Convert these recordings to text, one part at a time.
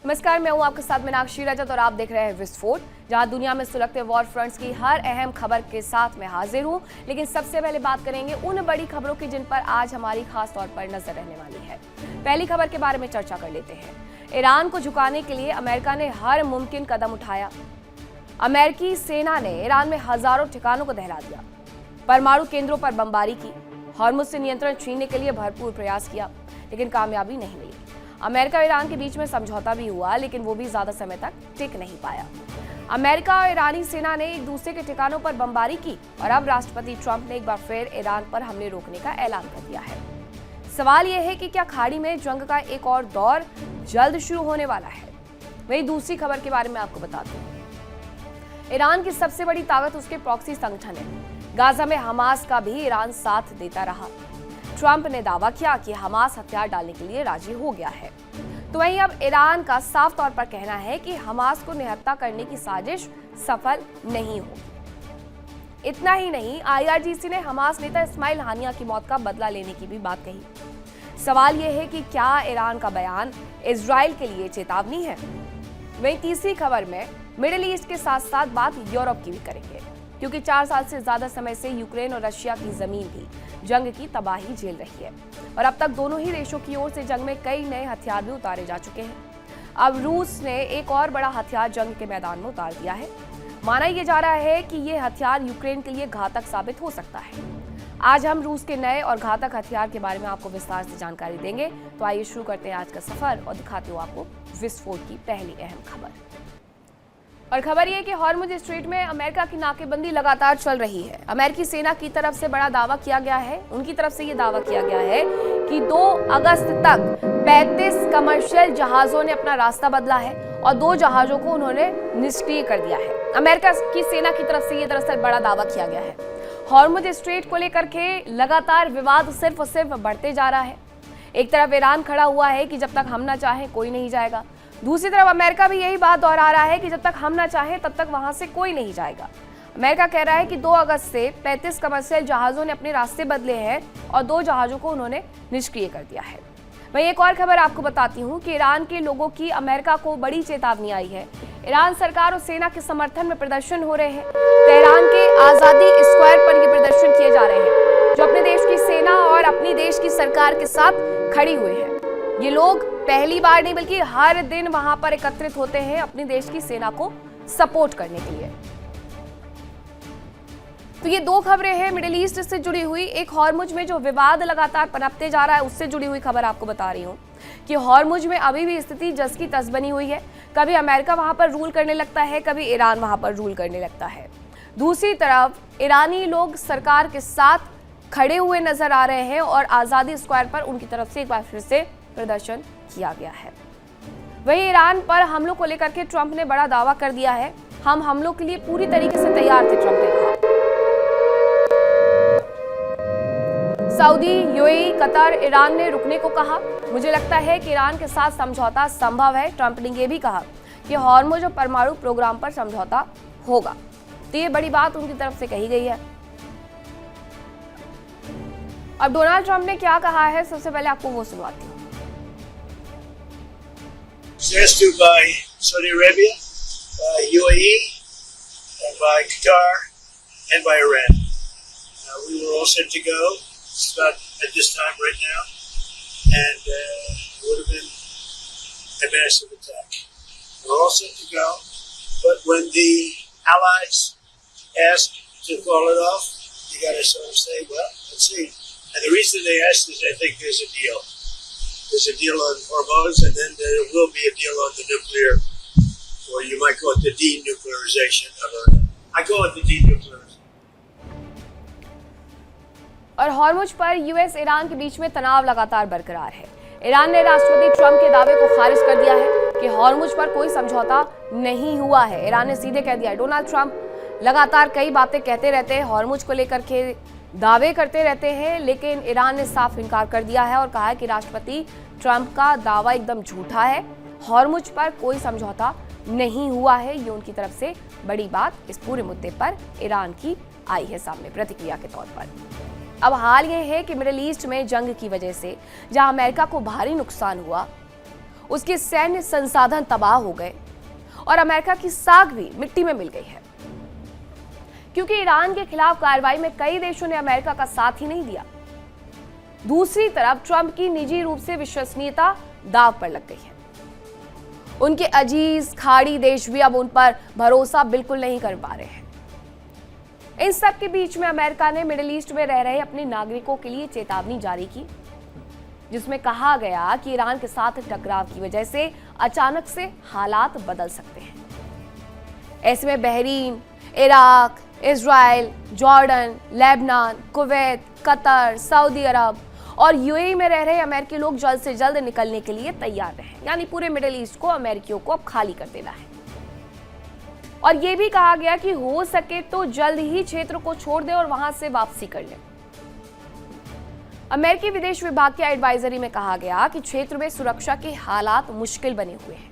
नमस्कार, मैं हूं आपके साथ मीनाक्षी रजत और आप देख रहे हैं विस्फोट, जहां दुनिया में सुलगते वॉर फ्रंट्स की हर अहम खबर के साथ मैं हाजिर हूं। लेकिन सबसे पहले बात करेंगे उन बड़ी खबरों की जिन पर आज हमारी खास तौर पर नजर रहने वाली है। पहली खबर के बारे में चर्चा कर लेते हैं। ईरान को झुकाने के लिए अमेरिका ने हर मुमकिन कदम उठाया। अमेरिकी सेना ने ईरान में हजारों ठिकानों को दहला दिया, परमाणु केंद्रों पर बमबारी की, हॉर्मुज से नियंत्रण छीनने के लिए भरपूर प्रयास किया, लेकिन कामयाबी नहीं मिली। अमेरिका और ईरान के बीच में समझौता भी हुआ, लेकिन वो भी ज्यादा समय तक टिक नहीं पाया। अमेरिका और ईरानी सेना ने एक दूसरे के ठिकानों पर बमबारी की और अब राष्ट्रपति ट्रंप ने एक बार फिर ईरान पर हमले रोकने का ऐलान कर दिया है। सवाल यह है कि क्या खाड़ी में जंग का एक और दौर जल्द शुरू होने वाला है। वहीं दूसरी खबर के बारे में आपको बताते हैं। ईरान की सबसे बड़ी ताकत उसके प्रॉक्सी संगठन है। गाजा में हमास का भी ईरान साथ देता रहा। ट्रंप ने दावा किया कि हमास हथियार डालने के लिए राजी हो गया है, तो वहीं अब ईरान का साफ तौर पर कहना है कि हमास को निहत्था करने की साजिश सफल नहीं होगी। इतना ही नहीं, IRGC ने हमास नेता इस्माइल हानिया की मौत का बदला लेने की भी बात कही। सवाल यह है कि क्या ईरान का बयान इजराइल के लिए चेतावनी है। वहीं तीसरी खबर में मिडिल ईस्ट के साथ साथ बात यूरोप की भी करेंगे, क्योंकि 4 साल से ज्यादा समय से यूक्रेन और रशिया की जमीन भी जंग की तबाही झेल रही है और अब तक दोनों ही देशों की ओर से जंग में कई नए हथियार भी उतारे जा चुके हैं। अब रूस ने एक और बड़ा हथियार जंग के मैदान में उतार दिया है। माना यह जा रहा है कि यह हथियार यूक्रेन के लिए घातक साबित हो सकता है। आज हम रूस के नए और घातक हथियार के बारे में आपको विस्तार से जानकारी देंगे। तो आइए शुरू करते हैं आज का सफर और दिखाते हो आपको विस्फोट की पहली अहम खबर। और खबर यह कि हॉर्मुज स्ट्रेट में अमेरिका की नाकेबंदी लगातार चल रही है। अमेरिकी सेना की तरफ से बड़ा दावा किया गया है। उनकी तरफ से यह दावा किया गया है कि 2 अगस्त तक 35 कमर्शियल जहाजों ने अपना रास्ता बदला है और 2 जहाजों को उन्होंने निष्क्रिय कर दिया है। अमेरिका की सेना की तरफ से यह दरअसल बड़ा दावा किया गया है। हॉर्मुज स्ट्रेट को लेकर के लगातार विवाद सिर्फ और सिर्फ बढ़ते जा रहा है। एक तरफ ईरान खड़ा हुआ है कि जब तक हम ना चाहें कोई नहीं जाएगा। दूसरी तरफ अमेरिका भी यही बात दोहरा रहा है कि जब तक हम ना चाहें तब तक वहां से कोई नहीं जाएगा। अमेरिका कह रहा है कि 2 अगस्त से 35 कमर्शियल जहाजों ने अपने रास्ते बदले हैं और 2 जहाजों को उन्होंने निष्क्रिय कर दिया है। वहीं एक और खबर आपको बताती हूं कि ईरान के लोगों की अमेरिका को बड़ी चेतावनी आई है। ईरान सरकार और सेना के समर्थन में प्रदर्शन हो रहे हैं। तेहरान के आजादी स्क्वायर पर ये प्रदर्शन किए जा रहे हैं, जो अपने देश की सेना और अपनी देश की सरकार के साथ खड़ी हुए हैं। ये लोग पहली बार नहीं बल्कि हर दिन वहां पर एकत्रित होते हैं अपने देश की सेना को सपोर्ट करने के लिए। तो ये 2 खबरें हैं मिडिल ईस्ट से जुड़ी हुई। एक हॉर्मुज में जो विवाद लगातार पनपते जा रहा है उससे जुड़ी हुई खबर आपको बता रही हूं कि हॉर्मुज में अभी भी स्थिति जस की तस बनी हुई है। कभी अमेरिका वहां पर रूल करने लगता है, कभी ईरान वहां पर रूल करने लगता है। दूसरी तरफ ईरानी लोग सरकार के साथ खड़े हुए नजर आ रहे हैं और आजादी स्क्वायर पर उनकी तरफ से एक बार फिर से प्रदर्शन किया गया है। वहीं ईरान पर हमलों को लेकर के ट्रंप ने बड़ा दावा कर दिया है। हम हमलों के लिए पूरी तरीके से तैयार थे, ट्रंप ने कहा। सऊदी, यूएई, कतर, ईरान ने रुकने को कहा। मुझे लगता है कि ईरान के साथ समझौता संभव है। ट्रंप ने यह भी कहा कि हॉर्मुज और परमाणु प्रोग्राम पर समझौता होगा। तो ये बड़ी बात उनकी तरफ से कही गई है। अब डोनाल्ड ट्रंप ने क्या कहा है, सबसे पहले आपको वो सुनवाती हूँ। Asked to by Saudi Arabia, by UAE, and by Qatar, and by Iran. We were all set to go. It's about at this time right now, and it would have been a massive attack. We're all set to go, but when the allies asked to call it off, you got to sort of say, well, let's see. And the reason they asked is I think there's a deal. There's a deal on Hormuz, and then there will be a deal on the nuclear, or you might call it the denuclearization of Iran. I call it the denuclearization. और Hormuz पर US Iran के बीच में तनाव लगातार बरकरार है। Iran ने राष्ट्रपति ट्रंप के दावे को खारिज कर दिया है कि हॉर्मुज पर कोई समझौता नहीं हुआ है। ईरान ने सीधे कह दिया है। डोनाल्ड ट्रंप लगातार कई बातें कहते रहते हैं, हॉर्मुज को लेकर के दावे करते रहते हैं, लेकिन ईरान ने साफ इनकार कर दिया है और कहा है कि राष्ट्रपति ट्रंप का दावा एकदम झूठा है। हॉर्मुज पर कोई समझौता नहीं हुआ है। ये उनकी तरफ से बड़ी बात इस पूरे मुद्दे पर ईरान की आई है सामने प्रतिक्रिया के तौर पर। अब हाल ये है कि मिडिल ईस्ट में जंग की वजह से जहां अमेरिका को भारी नुकसान हुआ, उसके सैन्य संसाधन तबाह हो गए और अमेरिका की साख भी मिट्टी में मिल गई है, क्योंकि ईरान के खिलाफ कार्रवाई में कई देशों ने अमेरिका का साथ ही नहीं दिया। दूसरी तरफ ट्रंप की निजी रूप से विश्वसनीयता दांव पर लग गई है। उनके अजीज खाड़ी देश भी अब उन पर भरोसा बिल्कुल नहीं कर पा रहे हैं। इन सब के बीच में अमेरिका ने मिडिल ईस्ट में रह रहे अपने नागरिकों के लिए चेतावनी जारी की, जिसमें कहा गया कि ईरान के साथ टकराव की वजह से अचानक से हालात बदल सकते हैं। ऐसे में Bahrain, Iraq, Israel, Jordan, Lebanon, Kuwait, Qatar, सऊदी अरब और यूएई में रह रहे अमेरिकी लोग जल्द से जल्द निकलने के लिए तैयार रहें। यानी पूरे मिडिल ईस्ट को अमेरिकियों को अब खाली कर देना है। और यह भी कहा गया कि हो सके तो जल्द ही क्षेत्र को छोड़ दें और वहां से वापसी कर लें। अमेरिकी विदेश विभाग की एडवाइजरी में कहा गया कि क्षेत्र में सुरक्षा के हालात मुश्किल बने हुए हैं।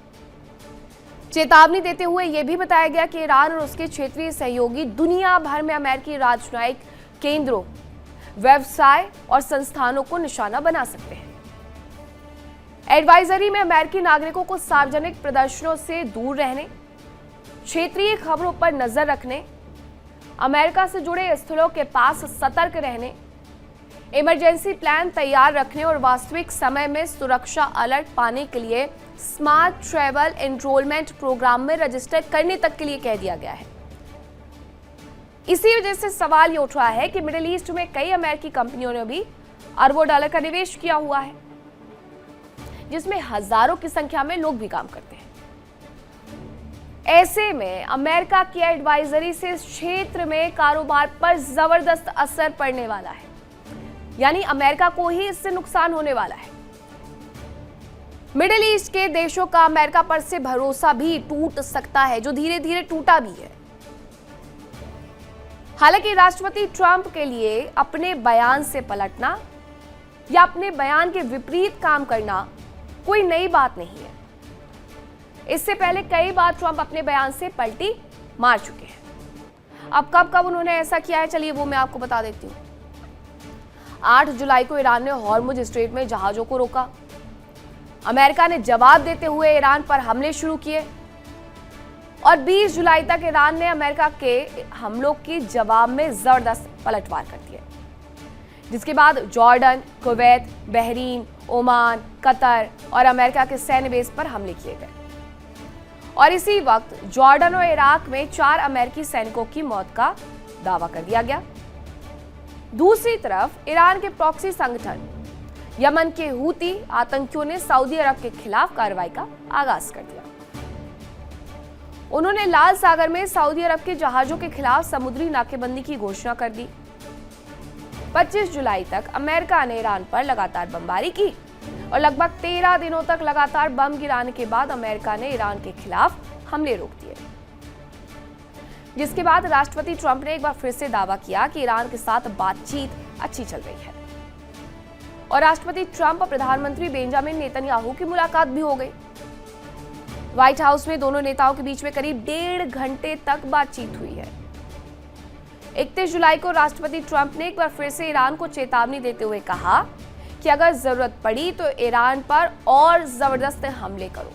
चेतावनी देते हुए यह भी बताया गया कि ईरान और उसके क्षेत्रीय सहयोगी दुनिया भर में अमेरिकी राजनयिक केंद्रों, व्यवसाय और संस्थानों को निशाना बना सकते हैं। एडवाइजरी में अमेरिकी नागरिकों को सार्वजनिक प्रदर्शनों से दूर रहने, क्षेत्रीय खबरों पर नजर रखने, अमेरिका से जुड़े स्थलों के पास सतर्क रहने, इमरजेंसी प्लान तैयार रखने और वास्तविक समय में सुरक्षा अलर्ट पाने के लिए स्मार्ट ट्रैवल एनरोलमेंट प्रोग्राम में रजिस्टर करने तक के लिए कह दिया गया है। इसी वजह से सवाल ये उठ रहा है कि मिडिल ईस्ट में कई अमेरिकी कंपनियों ने भी अरबों डॉलर का निवेश किया हुआ है, जिसमें हजारों की संख्या में लोग भी काम करते हैं। ऐसे में अमेरिका की एडवाइजरी से इस क्षेत्र में कारोबार पर जबरदस्त असर पड़ने वाला है। यानी अमेरिका को ही इससे नुकसान होने वाला है। मिडिल ईस्ट के देशों का अमेरिका पर से भरोसा भी टूट सकता है, जो धीरे धीरे टूटा भी है। हालांकि राष्ट्रपति ट्रंप के लिए अपने बयान से पलटना या अपने बयान के विपरीत काम करना कोई नई बात नहीं है। इससे पहले कई बार ट्रंप अपने बयान से पलटी मार चुके हैं। अब कब उन्होंने ऐसा किया है, चलिए वो मैं आपको बता देती हूँ। 8 जुलाई को ईरान ने हॉर्मुज स्ट्रेट में जहाजों को रोका। अमेरिका ने जवाब देते हुए ईरान पर हमले शुरू किए और 20 जुलाई तक ईरान ने अमेरिका के हमलों के जवाब में जबरदस्त पलटवार कर दिया, जिसके बाद Jordan, Kuwait, Bahrain, Oman, Qatar और अमेरिका के सैन्य बेस पर हमले किए गए। और इसी वक्त जॉर्डन और इराक में 4 अमेरिकी सैनिकों की मौत का दावा कर दिया गया। दूसरी तरफ ईरान के प्रॉक्सी संगठन यमन के हूती आतंकियों ने सऊदी अरब के खिलाफ कार्रवाई का आगाज कर दिया। उन्होंने लाल सागर में सऊदी अरब के जहाजों के खिलाफ समुद्री नाकेबंदी की घोषणा कर दी। 25 जुलाई तक अमेरिका ने ईरान पर लगातार बमबारी की और लगभग 13 दिनों तक लगातार बम गिराने के बाद अमेरिका ने ईरान के खिलाफ हमले रोक दिए, जिसके बाद राष्ट्रपति ट्रंप ने एक बार फिर से दावा किया कि ईरान के साथ बातचीत अच्छी चल रही है और राष्ट्रपति ट्रंप और प्रधानमंत्री बेंजामिन नेतन्याहू की मुलाकात भी हो गई। व्हाइट हाउस में दोनों नेताओं के बीच में करीब 1.5 घंटे तक बातचीत हुई है। 31 जुलाई को राष्ट्रपति ट्रंप ने एक बार फिर से ईरान को चेतावनी देते हुए कहा कि अगर जरूरत पड़ी तो ईरान पर और जबरदस्त हमले करो।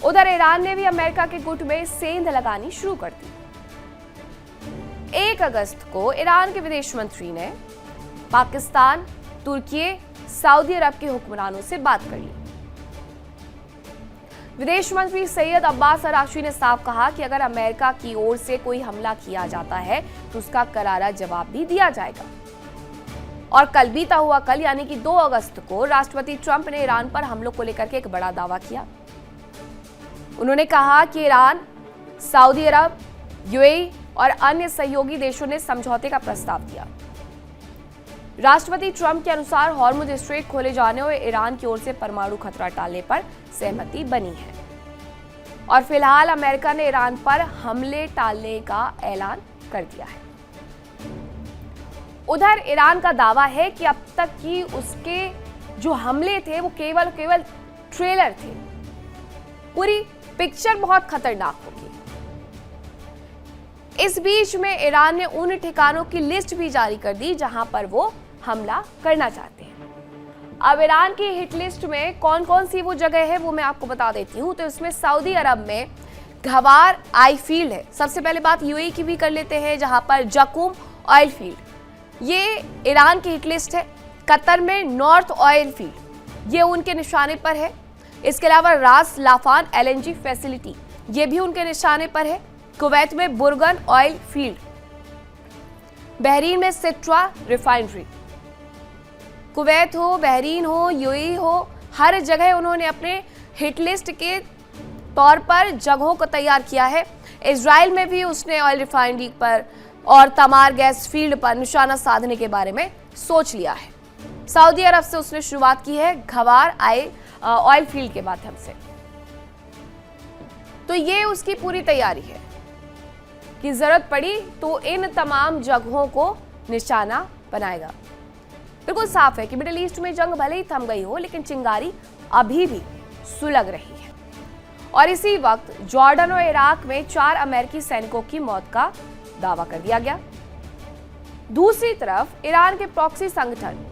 उधर ईरान ने भी अमेरिका के गुट में सेंध लगानी शुरू कर दी। 1 अगस्त को ईरान के विदेश मंत्री ने पाकिस्तान, तुर्की, सऊदी अरब के हुक्मरानों से बात कर ली। विदेश मंत्री सैयद अब्बास अरागची ने साफ कहा कि अगर अमेरिका की ओर से कोई हमला किया जाता है तो उसका करारा जवाब भी दिया जाएगा। और कल बीता हुआ कल यानी कि 2 अगस्त को राष्ट्रपति ट्रंप ने ईरान पर हमलों को लेकर के एक बड़ा दावा किया। उन्होंने कहा कि ईरान, सऊदी अरब, यूएई और अन्य सहयोगी देशों ने समझौते का प्रस्ताव दिया। राष्ट्रपति ट्रंप के अनुसार हॉर्मुज स्ट्रेट खोले जाने और ईरान की ओर से परमाणु खतरा टालने पर सहमति बनी है और फिलहाल अमेरिका ने ईरान पर हमले टालने का ऐलान कर दिया है। उधर ईरान का दावा है कि अब तक की उसके जो हमले थे वो केवल ट्रेलर थे, पूरी पिक्चर बहुत खतरनाक होगी। इस बीच में ईरान ने उन ठिकानों की लिस्ट भी जारी कर दी जहां पर वो हमला करना चाहते हैं। अब ईरान की हिट लिस्ट में कौन कौन सी वो जगह है वो मैं आपको बता देती हूँ। तो इसमें सऊदी अरब में घवार आई फील्ड है। सबसे पहले बात यूएई की भी कर लेते हैं, जहां पर जकूम ऑयल फील्ड, ये ईरान की हिट लिस्ट है। कतर में नॉर्थ ऑयल फील्ड, ये उनके निशाने पर है। इसके अलावा रास लाफान एलएनजी फैसिलिटी, ये भी उनके निशाने पर है। कुवैत में बुर्गन ऑयल फील्ड, बहरीन में सिट्रा रिफाइनरी। कुवैत हो, बहरीन हो, यूएई हो, हर जगह उन्होंने अपने हिट लिस्ट के तौर पर जगहों को तैयार किया है। इजराइल में भी उसने ऑयल रिफाइनरी पर और तमार गैस फील्ड पर निशाना साधने के बारे में सोच लिया है। सऊदी अरब से उसने शुरुआत की है घवार ऑयल फील्ड के माध्यम से। तो ये उसकी पूरी तैयारी है कि जरूरत पड़ी तो इन तमाम जगहों को निशाना बनाएगा। बिल्कुल साफ है कि मिडिल ईस्ट में जंग भले ही थम गई हो, लेकिन चिंगारी अभी भी सुलग रही है। और इसी वक्त जॉर्डन और इराक में 4 अमेरिकी सैनिकों की मौत का दावा कर दिया गया। दूसरी तरफ ईरान के प्रॉक्सी संगठन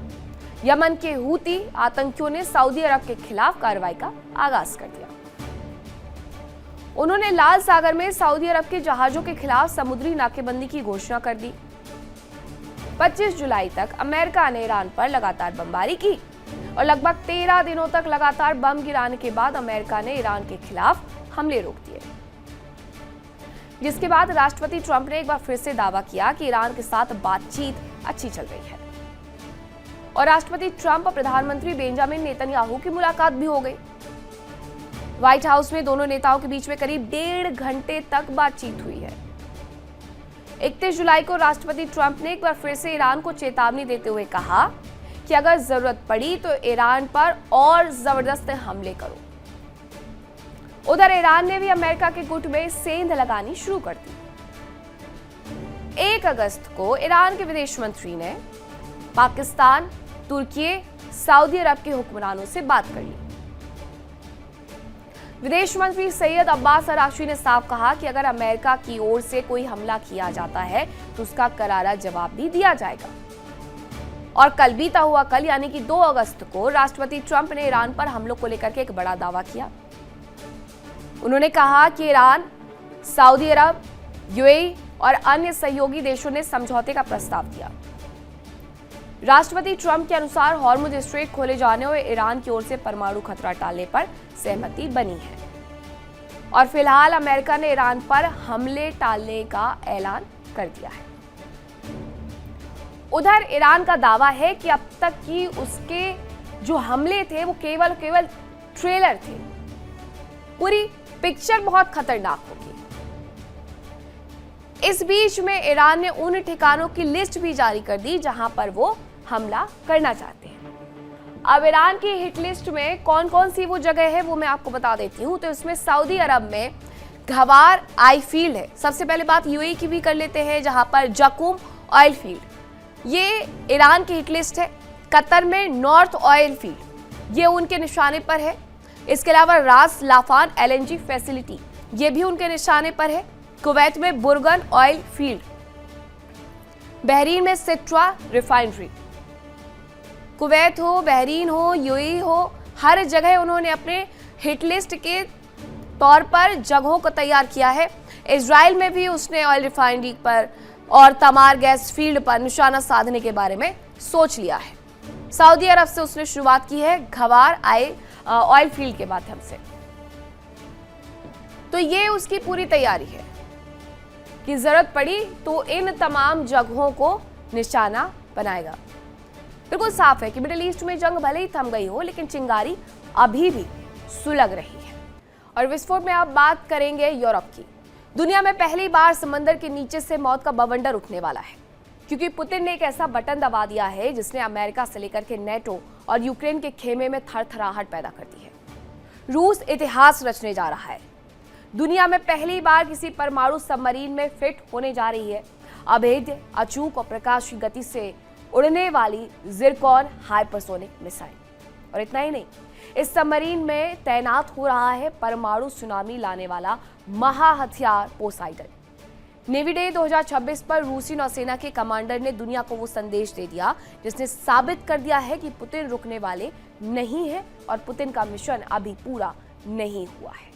यमन के हूती आतंकियों ने सऊदी अरब के खिलाफ कार्रवाई का आगाज कर दिया। उन्होंने लाल सागर में सऊदी अरब के जहाजों के खिलाफ समुद्री नाकेबंदी की घोषणा कर दी। 25 जुलाई तक अमेरिका ने ईरान पर लगातार बमबारी की और लगभग 13 दिनों तक लगातार बम गिराने के बाद अमेरिका ने ईरान के खिलाफ हमले रोक दिए, जिसके बाद राष्ट्रपति ट्रंप ने एक बार फिर से दावा किया कि ईरान के साथ बातचीत अच्छी चल रही है। और राष्ट्रपति ट्रंप और प्रधानमंत्री बेंजामिन नेतन्याहू की मुलाकात भी हो गई। व्हाइट हाउस में दोनों नेताओं के बीच में करीब 1.5 घंटे तक बातचीत हुई है। 31 जुलाई को राष्ट्रपति ट्रंप ने एक बार फिर से ईरान को चेतावनी देते हुए कहा कि अगर जरूरत पड़ी तो ईरान पर और जबरदस्त हमले करो। उधर ईरान ने भी अमेरिका के गुट में सेंध लगानी शुरू कर दी। 1 अगस्त को ईरान के विदेश मंत्री ने पाकिस्तान, तुर्की, सऊदी अरब के हुक्मरानों से बात कर ली। विदेश मंत्री सैयद अब्बास अरागची ने साफ कहा कि अगर अमेरिका की ओर से कोई हमला किया जाता है तो उसका करारा जवाब भी दिया जाएगा। और कल बीता हुआ कल यानी कि 2 अगस्त को राष्ट्रपति ट्रंप ने ईरान पर हमलों को लेकर के एक बड़ा दावा किया। उन्होंने कहा कि ईरान, सऊदी अरब, यूएई और अन्य सहयोगी देशों ने समझौते का प्रस्ताव दिया। राष्ट्रपति ट्रंप के अनुसार हॉर्मुज स्ट्रेट खोले जाने और ईरान की ओर से परमाणु खतरा टालने पर सहमति बनी है। और फिलहाल अमेरिका ने ईरान पर हमले टालने का ऐलान कर दिया है। उधर ईरान का दावा है कि अब तक की उसके जो हमले थे वो केवल ट्रेलर थे। पूरी पिक्चर बहुत खतरनाक होगी। इस बीच में ईरान ने उन ठिकानों की लिस्ट भी जारी कर दी जहां पर वो हमला करना चाहते हैं। अब ईरान की हिट लिस्ट में कौन कौन सी वो जगह है वो मैं आपको बता देती हूँ। तो इसमें सऊदी अरब में घवार आई फील्ड है। सबसे पहले बात यूएई की भी कर लेते हैं, जहां पर जकूम ऑयल फील्ड, ये ईरान की हिट लिस्ट है। कतर में नॉर्थ ऑयल फील्ड, ये उनके निशाने पर है। इसके अलावा रास लाफान एलएनजी फैसिलिटी, ये भी उनके निशाने पर है। कुवैत में बुर्गन ऑयल फील्ड, बहरीन में सिट्रा रिफाइनरी। कुवैत हो, बहरीन हो, यूएई हो, हर जगह उन्होंने अपने हिट लिस्ट के तौर पर जगहों को तैयार किया है। इजराइल में भी उसने ऑयल रिफाइनरी पर और तमार गैस फील्ड पर निशाना साधने के बारे में सोच लिया है। सऊदी अरब से उसने शुरुआत की है घवार ऑयल फील्ड के माध्यम से। तो ये उसकी पूरी तैयारी है कि जरूरत पड़ी तो इन तमाम जगहों को निशाना बनाएगा। बिल्कुल साफ है कि मिडिल ईस्ट में जंग भले ही थम गई हो, लेकिन चिंगारी अभी भी सुलग रही है। और विस्फोट में आप बात करेंगे यूरोप की। दुनिया में पहली बार समंदर के नीचे से मौत का बवंडर उठने वाला है, क्योंकि पुतिन ने एक ऐसा बटन दबा दिया है जिसने अमेरिका से लेकर के नेटो और यूक्रेन के खेमे में थरथराहट पैदा कर दी है। रूस इतिहास रचने जा रहा है। दुनिया में पहली बार किसी परमाणु सबमरीन में फिट होने जा रही है अभेद्य, अचूक और प्रकाश की गति से उड़ने वाली जिरकॉन हाइपरसोनिक मिसाइल। और इतना ही नहीं, इस सबमरीन में तैनात हो रहा है परमाणु सुनामी लाने वाला महा हथियार पोसाइडन। नेवी डे 2026 पर रूसी नौसेना के कमांडर ने दुनिया को वो संदेश दे दिया जिसने साबित कर दिया है कि पुतिन रुकने वाले नहीं है और पुतिन का मिशन अभी पूरा नहीं हुआ है।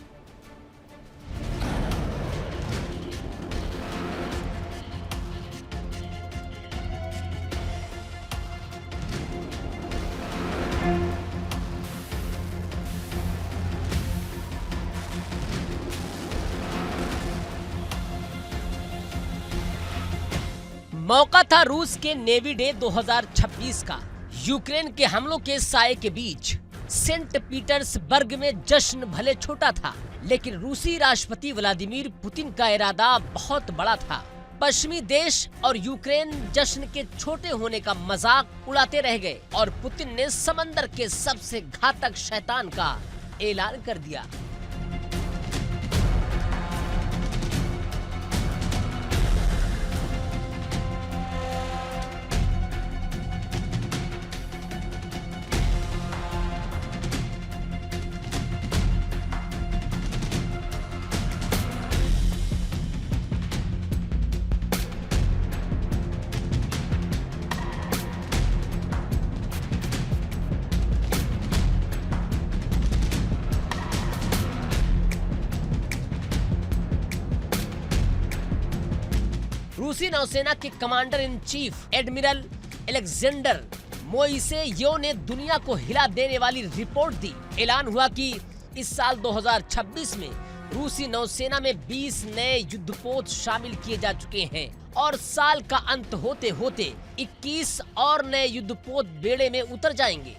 मौका था रूस के नेवी डे 2026 का। यूक्रेन के हमलों के साए के बीच सेंट पीटर्सबर्ग में जश्न भले छोटा था, लेकिन रूसी राष्ट्रपति व्लादिमीर पुतिन का इरादा बहुत बड़ा था। पश्चिमी देश और यूक्रेन जश्न के छोटे होने का मजाक उड़ाते रह गए और पुतिन ने समंदर के सबसे घातक शैतान का ऐलान कर दिया। रूसी नौसेना के commander in chief admiral Alexander Moiseyev ने दुनिया को हिला देने वाली रिपोर्ट दी। ऐलान हुआ कि इस साल 2026 में रूसी नौसेना में 20 नए युद्धपोत शामिल किए जा चुके हैं और साल का अंत होते होते 21 और नए युद्धपोत बेड़े में उतर जाएंगे।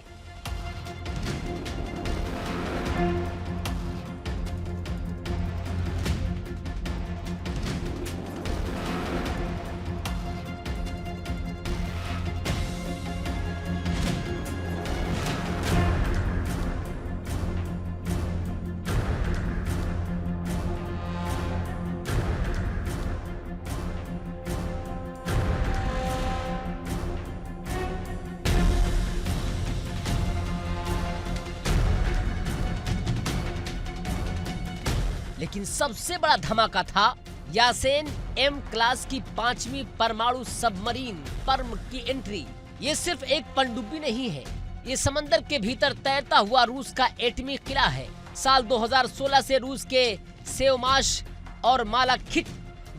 लेकिन सबसे बड़ा धमाका था यासेन एम क्लास की 5वीं परमाणु सबमरीन पर्म की एंट्री। ये सिर्फ एक पनडुब्बी नहीं है, ये समंदर के भीतर तैरता हुआ रूस का एटमी किला है। साल 2016 से रूस के सेवमाश और मालाखिट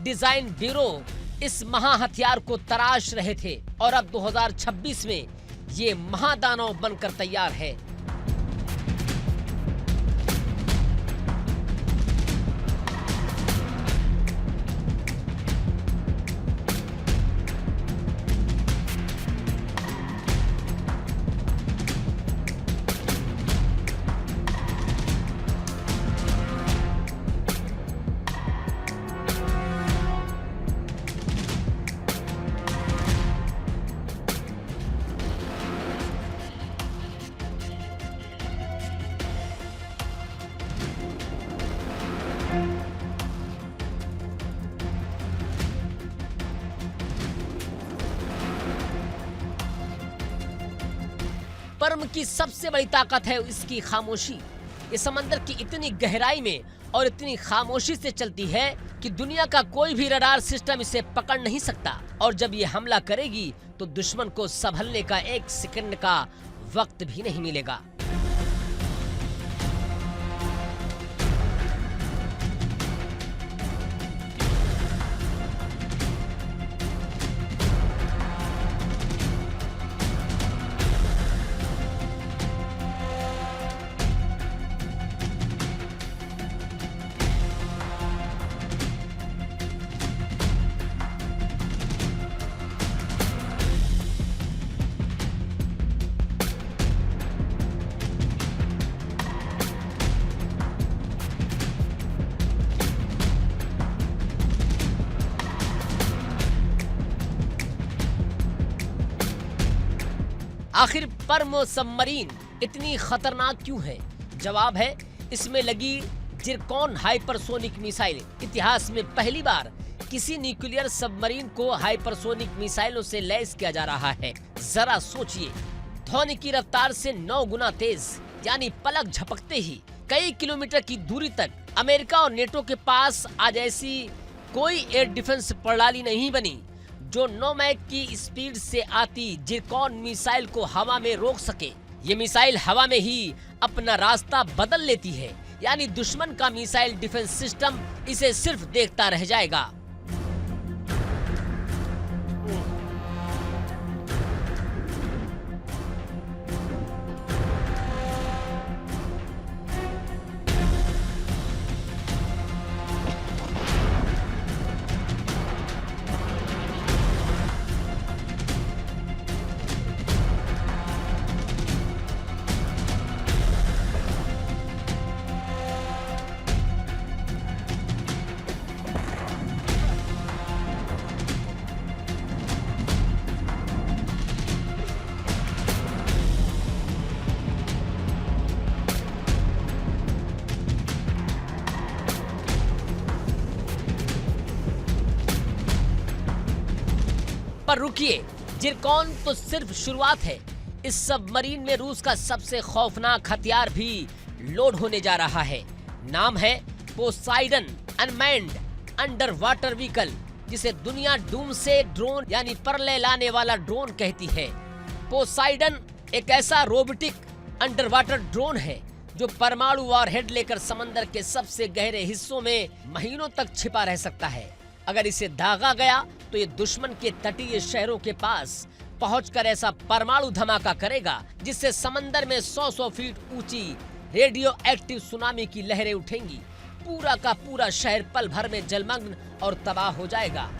डिजाइन ब्यूरो इस महा हथियार को तराश रहे थे और अब 2026 में ये महादानव बनकर तैयार है। पर्म की सबसे बड़ी ताकत है इसकी खामोशी। ये समंदर की इतनी गहराई में और इतनी खामोशी से चलती है कि दुनिया का कोई भी रडार सिस्टम इसे पकड़ नहीं सकता और जब ये हमला करेगी तो दुश्मन को संभलने का 1 सेकंड का वक्त भी नहीं मिलेगा। आखिर पर्म सबमरीन इतनी खतरनाक क्यों है? जवाब है इसमें लगी जिरकॉन हाइपरसोनिक मिसाइल। इतिहास में पहली बार किसी न्यूक्लियर सबमरीन को हाइपरसोनिक मिसाइलों से लैस किया जा रहा है। जरा सोचिए, ध्वनि की रफ्तार से 9 गुना तेज, यानी पलक झपकते ही कई किलोमीटर की दूरी तक। अमेरिका और नेटो के पास आज ऐसी कोई एयर डिफेंस प्रणाली नहीं बनी जो 9 मैक की स्पीड से आती जिरकॉन मिसाइल को हवा में रोक सके। ये मिसाइल हवा में ही अपना रास्ता बदल लेती है, यानी दुश्मन का मिसाइल डिफेंस सिस्टम इसे सिर्फ देखता रह जाएगा। पर रुकिए, जिरकॉन तो सिर्फ शुरुआत है। इस सबमरीन में रूस का सबसे खौफनाक हथियार भी लोड होने जा रहा है। नाम है Poseidon unmanned under water vehicle, जिसे दुनिया डूम से ड्रोन यानी परले लाने वाला ड्रोन कहती है। पोसाइडन एक ऐसा रोबोटिक अंडर वाटर ड्रोन है जो परमाणु वॉरहेड लेकर समंदर के सबसे गहरे हिस्सों में महीनों तक छिपा रह सकता है। अगर इसे दागा गया तो ये दुश्मन के तटीय शहरों के पास पहुंचकर ऐसा परमाणु धमाका करेगा जिससे समंदर में 100-100 फीट ऊंची रेडियो एक्टिव सुनामी की लहरें उठेंगी। पूरा का पूरा शहर पल भर में जलमग्न और तबाह हो जाएगा।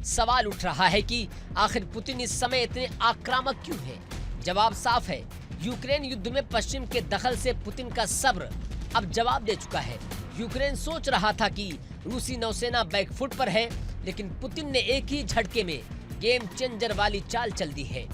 सवाल उठ रहा है कि आखिर पुतिन इस समय इतने आक्रामक क्यों है? जवाब साफ है। यूक्रेन युद्ध में पश्चिम के दखल से पुतिन का सब्र अब जवाब दे चुका है। यूक्रेन सोच रहा था कि रूसी नौसेना बैकफुट पर है, लेकिन पुतिन ने एक ही झटके में गेम चेंजर वाली चाल चल दी है।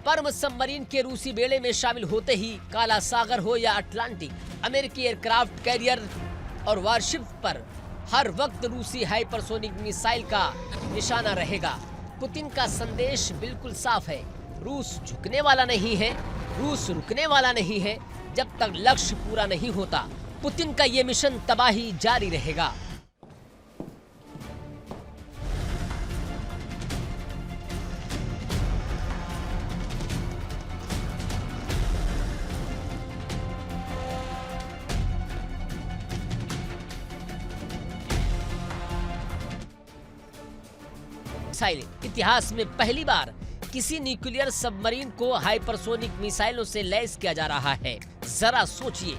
पर्म सबमरीन के रूसी बेड़े में शामिल होते ही काला सागर हो या अटलांटिक, अमेरिकी एयरक्राफ्ट कैरियर और वारशिप पर हर वक्त रूसी हाइपरसोनिक मिसाइल का निशाना रहेगा। पुतिन का संदेश बिल्कुल साफ है। रूस झुकने वाला नहीं है, रूस रुकने वाला नहीं है। जब तक लक्ष्य पूरा नहीं होता, पुतिन का ये मिशन तबाही जारी रहेगा। इतिहास में पहली बार किसी न्यूक्लियर सबमरीन को हाइपरसोनिक मिसाइलों से लैस किया जा रहा है। जरा सोचिए,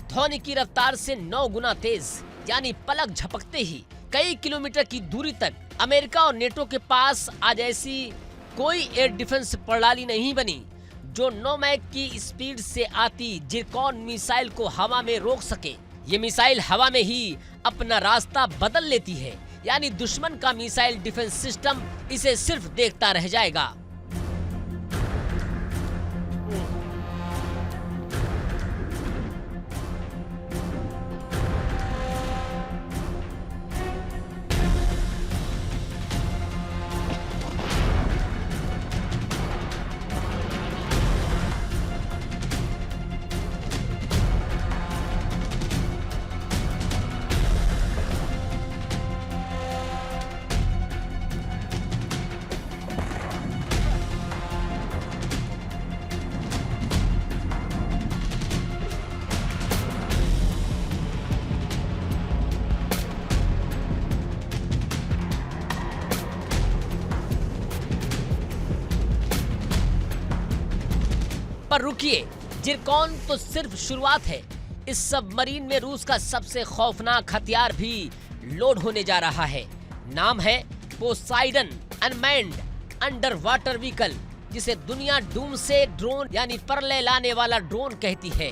ध्वनि की रफ्तार से 9 गुना तेज, यानी पलक झपकते ही कई किलोमीटर की दूरी तक अमेरिका और नेटो के पास आज ऐसी कोई एयर डिफेंस प्रणाली नहीं बनी जो 9 मैक की स्पीड से आती जिरकॉन मिसाइल को हवा में रोक सके। ये मिसाइल हवा में ही अपना रास्ता बदल लेती है, यानी दुश्मन का मिसाइल डिफेंस सिस्टम इसे सिर्फ देखता रह जाएगा। पर रुकिए, जिरकॉन तो सिर्फ शुरुआत है। इस सबमरीन में रूस का सबसे खौफनाक हथियार भी लोड होने जा रहा है। नाम है Poseidon unmanned under water vehicle, जिसे दुनिया डूमसे ड्रोन यानी परले लाने वाला ड्रोन कहती है।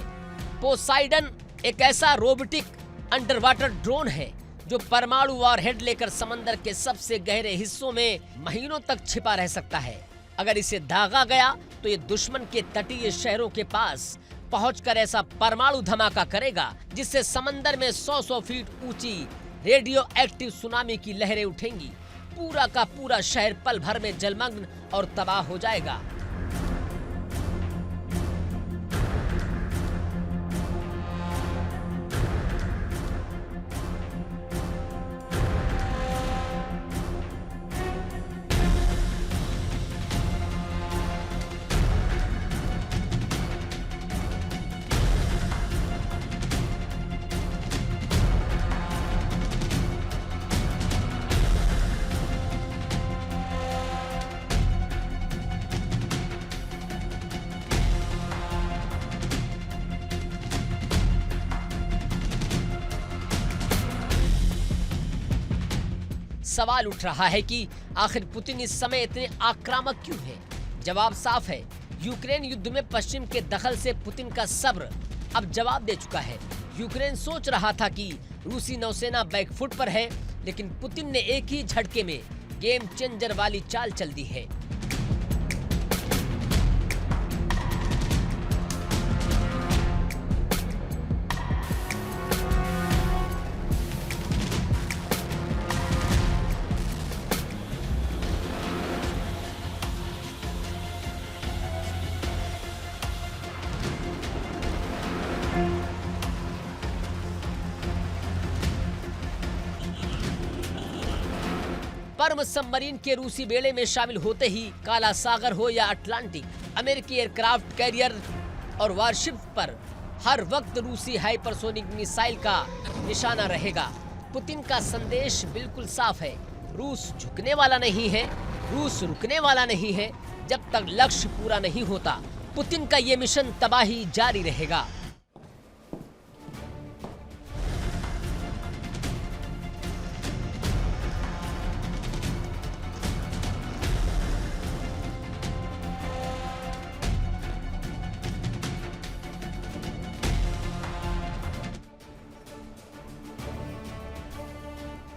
पोसाइडन एक ऐसा रोबोटिक अंडर वाटर ड्रोन है जो परमाणु वॉरहेड लेकर समंदर के सबसे गहरे हिस्सों में महीनों तक छिपा रह सकता है। अगर इसे दागा गया तो ये दुश्मन के तटीय शहरों के पास पहुंचकर ऐसा परमाणु धमाका करेगा जिससे समंदर में 100-100 फीट ऊंची रेडियो एक्टिव सुनामी की लहरें उठेंगी। पूरा का पूरा शहर पल भर में जलमग्न और तबाह हो जाएगा। सवाल उठ रहा है कि आखिर पुतिन इस समय इतने आक्रामक क्यों है? जवाब साफ है। यूक्रेन युद्ध में पश्चिम के दखल से पुतिन का सब्र अब जवाब दे चुका है। यूक्रेन सोच रहा था कि रूसी नौसेना बैकफुट पर है, लेकिन पुतिन ने एक ही झटके में गेम चेंजर वाली चाल चल दी है। पर्म सबमरीन के रूसी बेड़े में शामिल होते ही काला सागर हो या अटलांटिक, अमेरिकी एयरक्राफ्ट कैरियर और वारशिप पर हर वक्त रूसी हाइपरसोनिक मिसाइल का निशाना रहेगा। पुतिन का संदेश बिल्कुल साफ है, रूस झुकने वाला नहीं है, रूस रुकने वाला नहीं है। जब तक लक्ष्य पूरा नहीं होता, पुतिन का ये मिशन तबाही जारी रहेगा।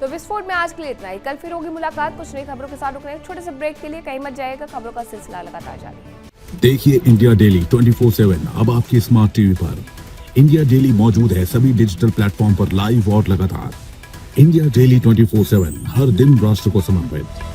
तो विस्फोट में आज के लिए इतना ही। कल फिर होगी मुलाकात कुछ नई खबरों के साथ। रुक रहे हैं छोटे से ब्रेक के लिए, कहीं मत जाएगा, खबरों का सिलसिला लगातार जारी। देखिए इंडिया डेली 24/7 अब आपकी स्मार्ट टीवी पर। इंडिया डेली मौजूद है सभी डिजिटल प्लेटफॉर्म पर लाइव और लगातार। इंडिया डेली 24/7 हर दिन राष्ट्र को समर्पित।